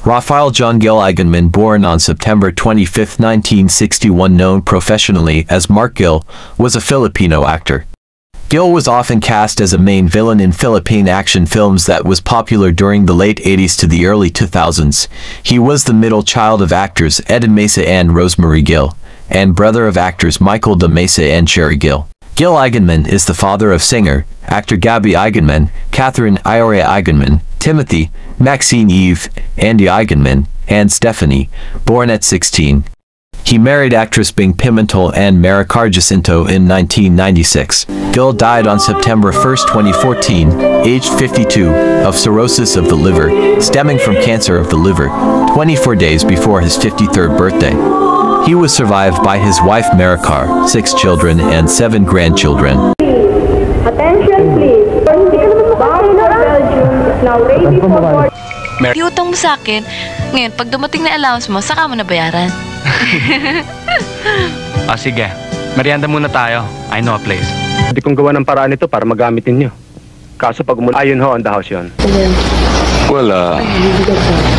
Raphael John Gil Eigenmann, born on September 25, 1961, known professionally as Mark Gil, was a Filipino actor. Gil was often cast as a main villain in Philippine action films that was popular during the late 80s to the early 2000s. He was the middle child of actors Eden Mesa and Rosemary Gil, and brother of actors Michael de Mesa and Sherry Gil. Gil Eigenmann is the father of singer, actor Gabby Eigenmann, Catherine Ioria Eigenmann, Timothy, Maxine Eve, Andy Eigenmann, and Stephanie, born at 16. He married actress Bing Pimentel and Maricar Jacinto in 1996. Gil died on September 1, 2014, aged 52, of cirrhosis of the liver, stemming from cancer of the liver, 24 days before his 53rd birthday. He was survived by his wife Maricar, 6 children and 7 grandchildren. Attention please. Bahrain of Belgium is now ready for board. Iutang mo sa akin. Ngayon, pag dumating na allowance mo, saka mo na bayaran. Sige. Merienda muna tayo. I know a place. Hindi kong gawa ng paraan ito para magamit ninyo. Kaso pag ayun ho, on the house yun. Well,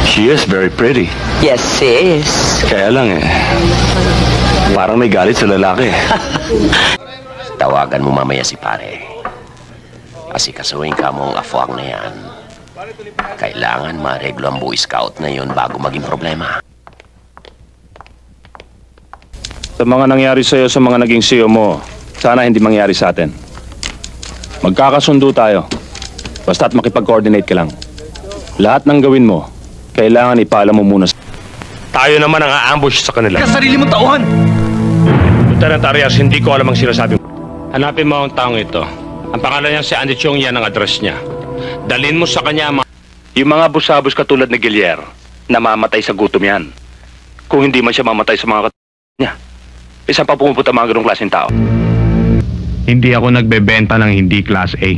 she is very pretty. Yes, she is. Kaya lang parang may galit sa lalaki. Tawagan mo mamaya si pare. Kasi kasuhin ka mong afuang na yan. Kailangan mareglo ang Boy Scout na yun bago maging problema. Sa mga nangyari sa'yo sa mga naging CEO mo, sana hindi mangyari sa atin. Magkakasundo tayo. Basta't makipag-coordinate ka lang. Lahat ng gawin mo, kailangan ipaalam mo muna. Tayo naman ang a-ambush sa kanila. Sarili mong tauhan! Lieutenant Arias, hindi ko alam ang sinasabi mo. Hanapin mo ang taong ito. Ang pangalan niya si Andy Chong, yan ang address niya. Dalhin mo sa kanya yung mga busabos katulad ni Gilier, namamatay sa gutom yan. Kung hindi man siya mamatay sa mga katulad niya. Isa pa pumupunta mga ganong klaseng tao. Hindi ako nagbebenta ng hindi class A.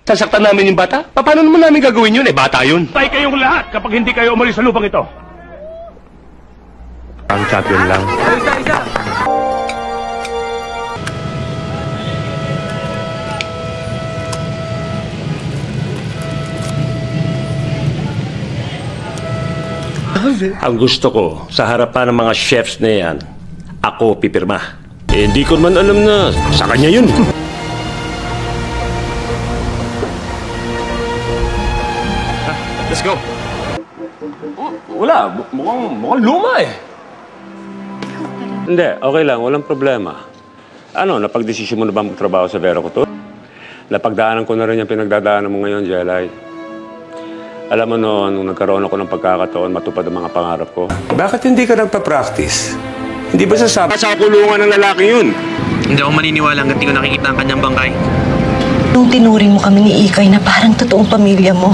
Sasaktan namin yung bata? Paano naman namin gagawin yun? Bata yun. Patay kayong lahat kapag hindi kayo umalis sa lupang ito. Ang champion lang. Ang gusto ko, sa harapan ng mga chefs na yan, ako pipirma. Hindi ko man alam na sa kanya yun. Let's go. Wala, mukhang luma eh. Hindi, okay lang, walang problema. Ano, napag-desisyon mo na ba magtrabaho sa Vera ko to? Napagdaanan ko na rin yung pinagdadaanan mo ngayon, Jelay. Alam mo noon, nung nagkaroon ako ng pagkakataon, matupad ang mga pangarap ko. Bakit hindi ka nagpa-practice? Hindi ba sasabi sa kulungan ng lalaki yun? Hindi ako maniniwala hanggang di ko nakikita ang kanyang bangkay. Nung tinuring mo kami ni Ikay na parang totoong pamilya mo,